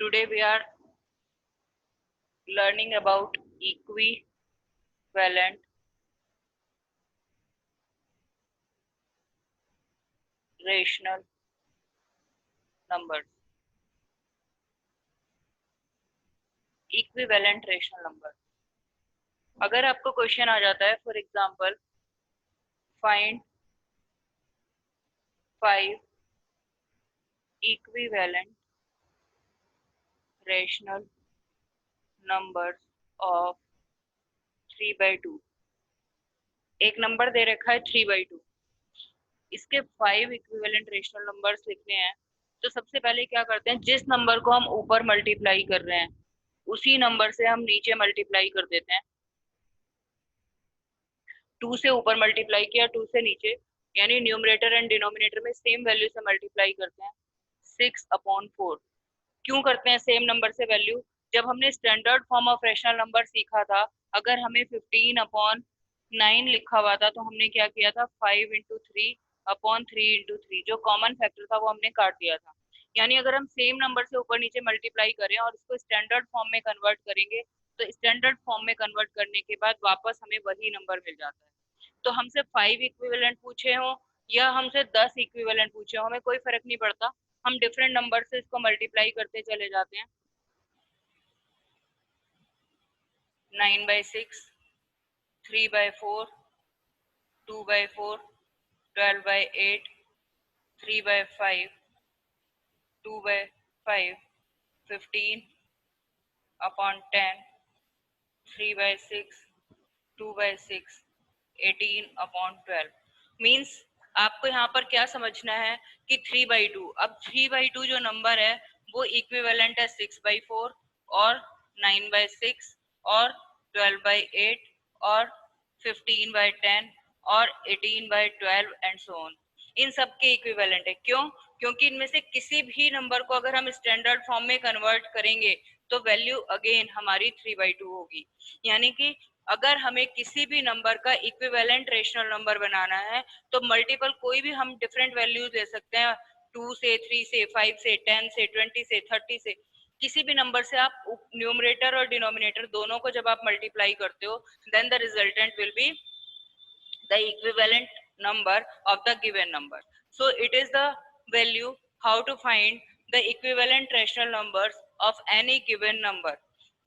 Today we are learning about equivalent rational numbers. Equivalent rational number, अगर आपको question आ जाता है for example find 5 equivalent rational numbers of 3/2, एक number दे रखा है 3/2, इसके 5 इक्विवेलेंट रेशनल नंबर्स लिखने हैं। तो सबसे पहले क्या करते हैं, जिस नंबर को हम ऊपर मल्टीप्लाई कर रहे हैं उसी नंबर से हम नीचे मल्टीप्लाई कर देते हैं। 2 से ऊपर मल्टीप्लाई किया, 2 से नीचे, यानी न्यूमरेटर एंड डिनोमिनेटर में सेम वैल्यू से मल्टीप्लाई करते हैं। 6/4 क्यों करते हैं सेम नंबर से वैल्यू? जब हमने standard form of rational number सीखा था, अगर हमें 15/9 लिखा हुआ था तो हमने क्या किया था, 5/3/3 जो कॉमन फैक्टर था वो हमने काट दिया था। यानी अगर हम सेम नंबर से ऊपर नीचे मल्टीप्लाई करें और इसको स्टैंडर्ड फॉर्म में कन्वर्ट करेंगे तो स्टैंडर्ड फॉर्म में कन्वर्ट करने के बाद वापस हमें वही नंबर मिल जाता है। तो हमसे 5 इक्विवेलेंट पूछे हो या हमसे 10 इक्विवेलेंट पूछे हो, हमें कोई फर्क नहीं पड़ता, हम डिफरेंट नंबर से इसको मल्टीप्लाई करते चले जाते हैं। 9/6, 3/4, 2/4, 12/8, 3/5, 2/5, 15/10, 3/6, 2/6, 18/12। मीन्स आपको यहाँ पर क्या समझना है कि 3/2, अब 3/2 जो नंबर है वो इक्विवेलेंट है 6/4 और 9/6 और 12/8 और 15/10 और 18/12 एंड सो ऑन। इन सब के इक्विवेलेंट है। क्यों? क्योंकि इनमें से किसी भी नंबर को अगर हम स्टैंडर्ड फॉर्म में कन्वर्ट करेंगे तो वैल्यू अगेन हमारी 3/2 होगी। यानी कि अगर हमें किसी भी नंबर का इक्विवेलेंट रेशनल नंबर बनाना है तो मल्टीपल कोई भी हम डिफरेंट वैल्यूज दे सकते हैं, 2 से, 3 से, 5 से, 10 से, 20 से, 30 से, किसी भी नंबर से आप न्यूमरेटर और डिनोमिनेटर दोनों को जब आप मल्टीप्लाई करते हो then the resultant will be the equivalent number of the given number. So it is the value how to find the equivalent rational numbers of any given number.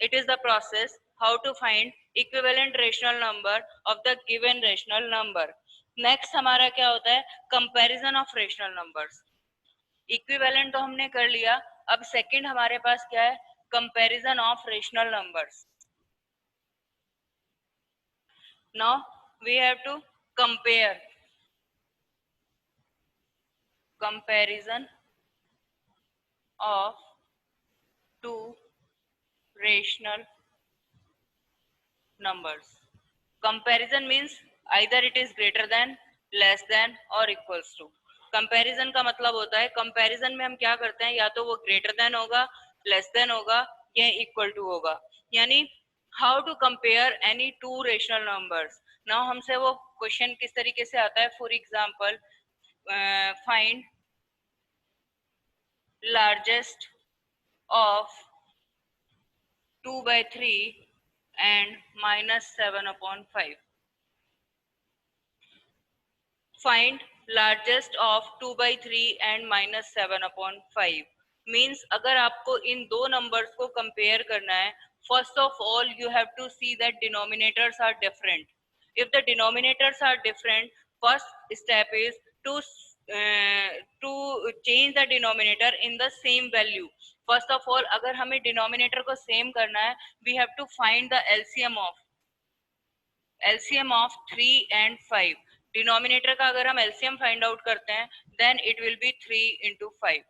It is the process how to find equivalent rational number of the given rational number. Next हमारा क्या होता है, comparison of rational numbers. Equivalent तो हमने कर लिया, अब second हमारे पास क्या है, comparison of rational numbers. Now we have to compare, comparison of two rational numbers. Comparison means either it is greater than, less than or equals to. Comparison का मतलब होता है, comparison में हम क्या करते हैं, या तो वो greater than होगा, less than होगा या equal to होगा। यानी how to compare any two rational numbers. Now हमसे वो क्वेश्चन किस तरीके से आता है, for example find largest of 2/3 and -7/5. Find largest of 2/3 and -7/5 means अगर आपको इन दो नंबर्स को कंपेयर करना है, first of all you have to see that denominators are different. If the denominators are different, first step is to change the denominator in the same value. First of all अगर हमें denominator को same करना है, we have to find the LCM of 3 and 5. Denominator का अगर हम LCM find out करते हैं then it will be 3 into 5.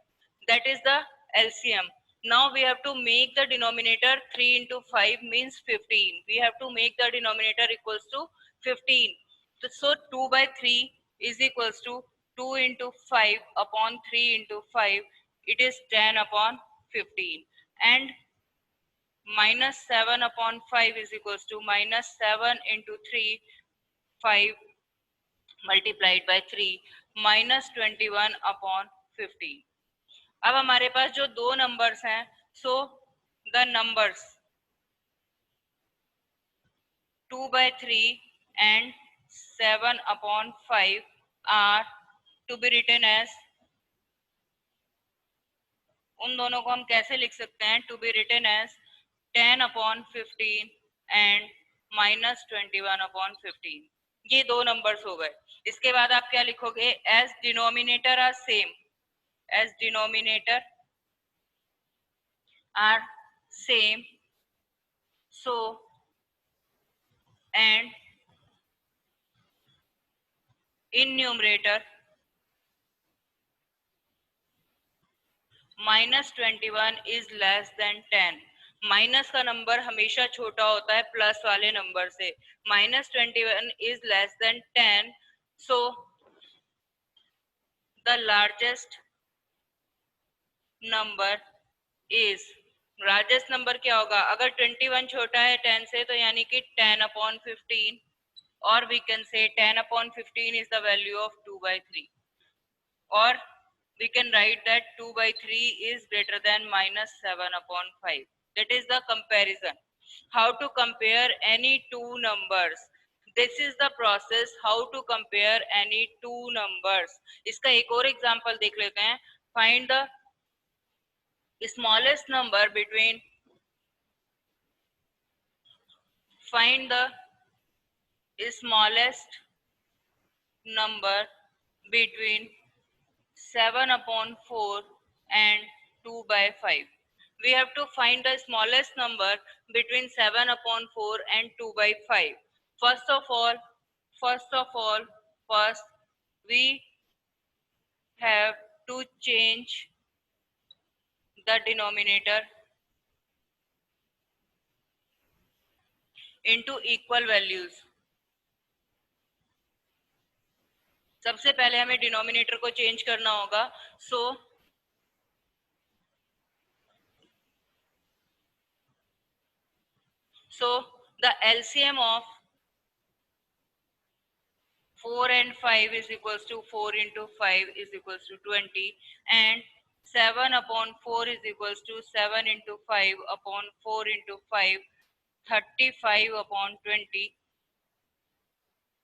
That is the LCM. Now we have to make the denominator 3 into 5 means 15. We have to make the denominator equals to 15. So 2/3 is equals to 2 into 5 upon 3 into 5. It is 10/15. And -7/5 is equals to -7 into 3, 5 multiplied by 3, -21/15. अब हमारे पास जो दो numbers हैं, So the numbers 2/3 and 7/5 are to be written as, उन दोनों को हम कैसे लिख सकते हैं, to be written as 10/15 and -21/15। ये दो नंबर्स हो गए। इसके बाद आप क्या लिखोगे, as denominator are same, as denominator are same, so and in numerator -21 is less than 10। Minus का नंबर हमेशा छोटा होता है प्लस वाले नंबर से। -21 is less than 10, so the largest number is, largest number क्या होगा, अगर 21 छोटा है 10 से तो यानी कि 10/15, और we can say 10/15 is the value of 2/3, or we can write that 2/3 is greater than -7/5. That is the comparison. How to compare any two numbers. This is the process how to compare any two numbers. इसका एक और example देख लेते हैं। Find the smallest number between, find the smallest number between 7/4 and 2/5. We have to find the smallest number between 7/4 and 2/5. First of all, first we have to change the denominator into equal values. सबसे पहले हमें denominator को change करना होगा। So the LCM of 4 and 5 is equals to 4 into 5 is equals to 20, and 7/4 is equals to 7 into 5 upon 4 into 5, 35/20.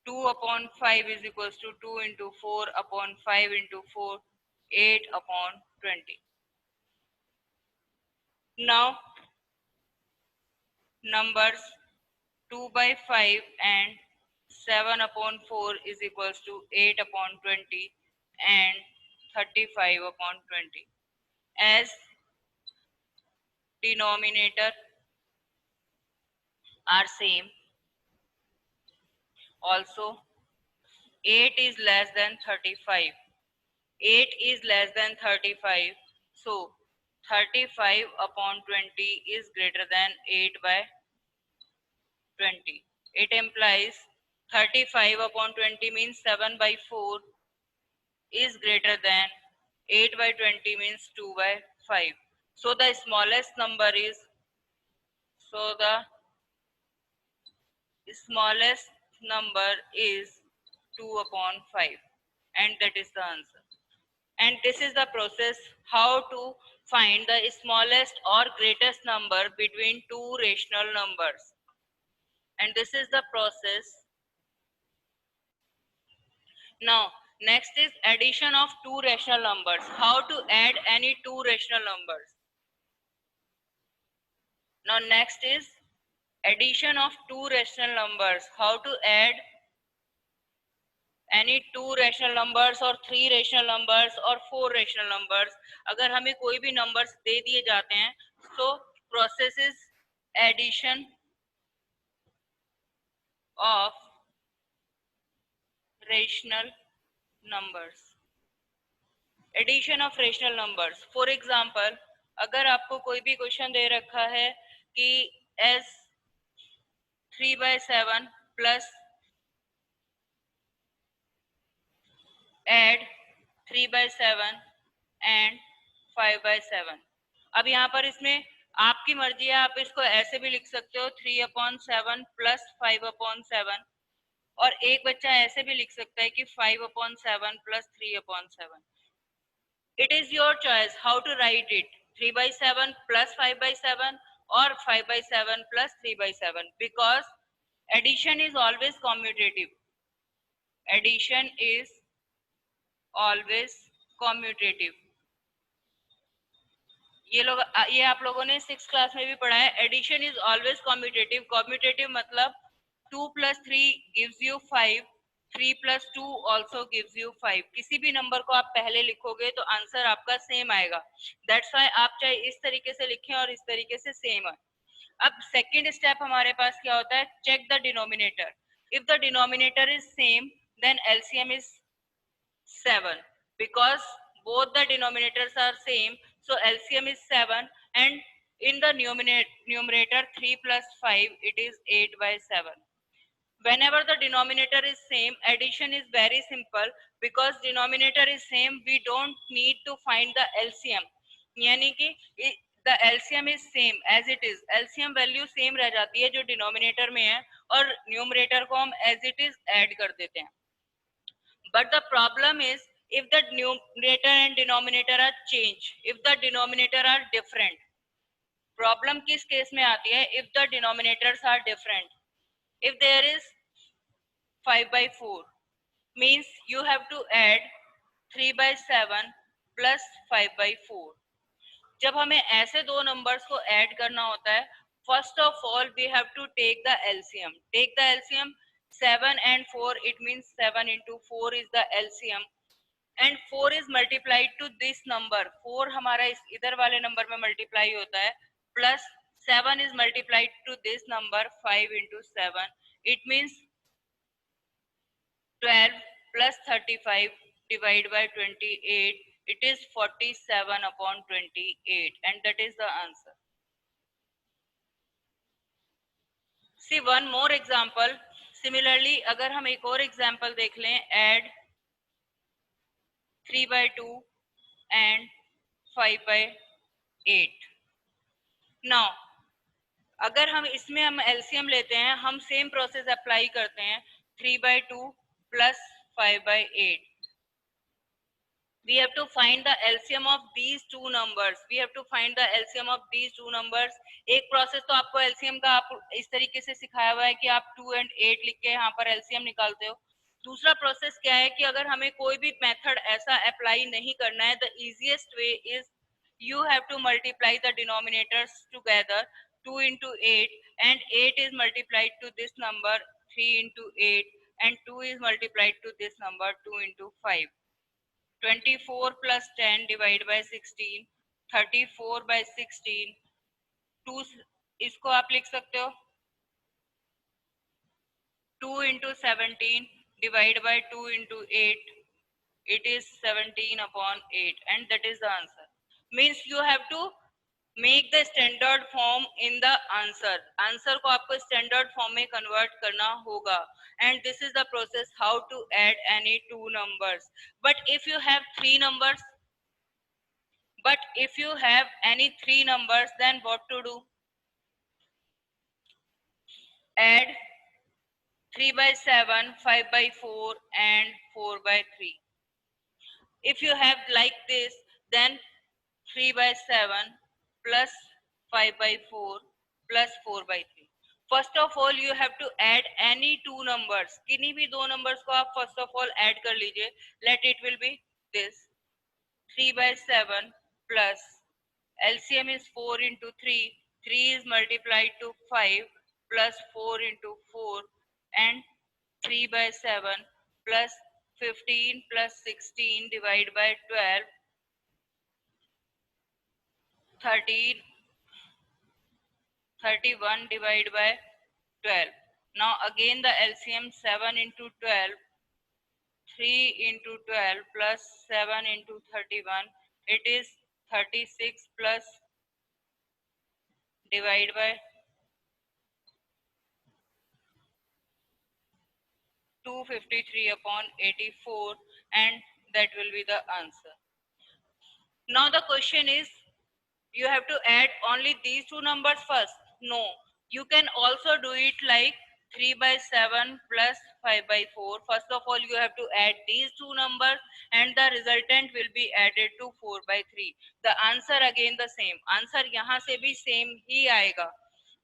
2/5 is equals to 2 into 4 upon 5 into 4, 8/20. Now numbers 2/5 and 7/4 is equals to 8/20 and 35/20. As denominator are same, also 8 is less than 35. 8 is less than 35, so 35/20 is greater than 8/20. It implies 35/20 means 7/4 is greater than 8/20 means 2/5. So the smallest number is, so the smallest number is 2/5, and that is the answer. And this is the process how to find the smallest or greatest number between two rational numbers. And this is the process. Now next is addition of two rational numbers. How to add any two rational numbers. Now next is addition of two rational numbers. How to add any two rational numbers or three rational numbers or four rational numbers. अगर हमें कोई भी numbers दे दिए जाते हैं, so process is addition of rational numbers. Addition of rational numbers. For example, अगर आपको कोई भी क्वेश्चन दे रखा है कि as 3/7 plus add 3/7 and 5/7. अब यहाँ पर इसमें आपकी मर्जी है, आप इसको ऐसे भी लिख सकते हो 3/7 plus 5/7, और एक बच्चा ऐसे भी लिख सकता है कि 5/7 plus 3/7. It is your choice how to write it. 3/7 plus 5/7 or 5/7 plus 3/7, because addition is always commutative. Addition is always commutative. ये आप लोगों ने 6th क्लास में भी पढ़ा है. Addition is always commutative. Commutative मतलब 2 plus 3 gives you 5, 3 plus 2 also gives you 5. किसी भी नंबर को आप पहले लिखोगे तो आंसर आपका सेम आएगा. दैट्स व्हाई आप चाहे इस तरीके से लिखें और इस तरीके से सेम है. अब सेकंड स्टेप हमारे पास क्या होता है? Check the denominator. If the denominator is same then LCM is 7, because both the denominators are same, so LCM is 7, and in the numerator 3 plus 5 it is 8/7. Whenever the denominator is same, addition is very simple. Because denominator is same, we don't need to find the LCM. यानी कि the LCM is same as it is. LCM value same रह जाती है जो denominator में है, और numerator को हम as it is add कर देते हैं. But the problem is if the numerator and denominator are changed, if the denominator are different. Problem किस केस में आती है? If the denominators are different. If there is 5/4, means you have to add 3/7 plus 5/4. जब हमें ऐसे दो numbers को add करना होता है, first of all we have to take the LCM. Take the LCM. 7 and 4, it means 7 into 4 is the LCM. And 4 is multiplied to this number. 4 हमारा इस इधर वाले नंबर में मल्टीप्लाई होता है, plus 7 is multiplied to this number. 5 into 7, it means 12 plus 35 divided by 28, it is 47 upon 28, and that is the answer. See one more example. Similarly, अगर हम एक और example देख लें, add 3/2 and 5/8. Now अगर हम इसमें हम एलसीएम लेते हैं, हम सेम प्रोसेस अप्लाई करते हैं. 3/2 plus 5/8. We have to find the LCM of these two numbers. We have to find the LCM of these two numbers. एक प्रोसेस तो आपको LCM का आप इस तरीके से सिखाया हुआ है कि आप 2 and 8 लिख के यहाँ पर LCM निकालते हो. दूसरा प्रोसेस क्या है कि अगर हमें कोई भी मेथड ऐसा अप्लाई नहीं करना है, the easiest way is you have to multiply the denominators together. 2 into 8, and 8 is multiplied to this number. 3 into 8, and 2 is multiplied to this number. 2 into 5. 24 plus 10 divided by 16, 34/16. 2 इसको आप लिख सकते हो 2 into 17 divided by 2 into 8, it is 17 upon 8, and that is the answer. Means you have to make the standard form in the answer. Answer को आपको standard form में convert करना होगा, and this is the process how to add any two numbers. But if you have three numbers, any three numbers, then what to do? Add 3/7, 5/4, and 4/3. If you have like this, then 3/7 plus 5/4 plus 4/3. First of all, you have to add any two numbers. किन्हीं भी दो numbers को आप first of all add कर लीजिए. Let it will be this 3/7 plus LCM is 4 into 3. 3 is multiplied to 5 plus 4 into 4, and 3/7 plus 15 plus 16 divided by 12, 13, 31 divided by 12. Now again the LCM 7 into 12, 3 into 12 plus 7 into 31, it is 36 plus divided by 253 upon 84, and that will be the answer. Now the question is, you have to add only these two numbers first? No, you can also do it like 3 by 7 plus 5 by 4. First of all, you have to add these two numbers and the resultant will be added to 4 by 3. The answer again the same. Answer यहाँ से भी same ही आएगा.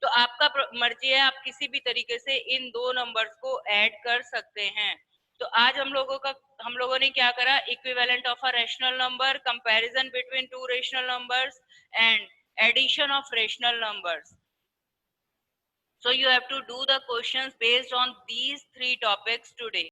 तो आपका मर्जी है, आप किसी भी तरीके से इन दो नंबर्स को ऐड कर सकते हैं. तो आज हम लोगों ने क्या करा, equivalent of a rational number, comparison between two rational numbers and addition of rational numbers. So you have to do the questions based on these three topics today.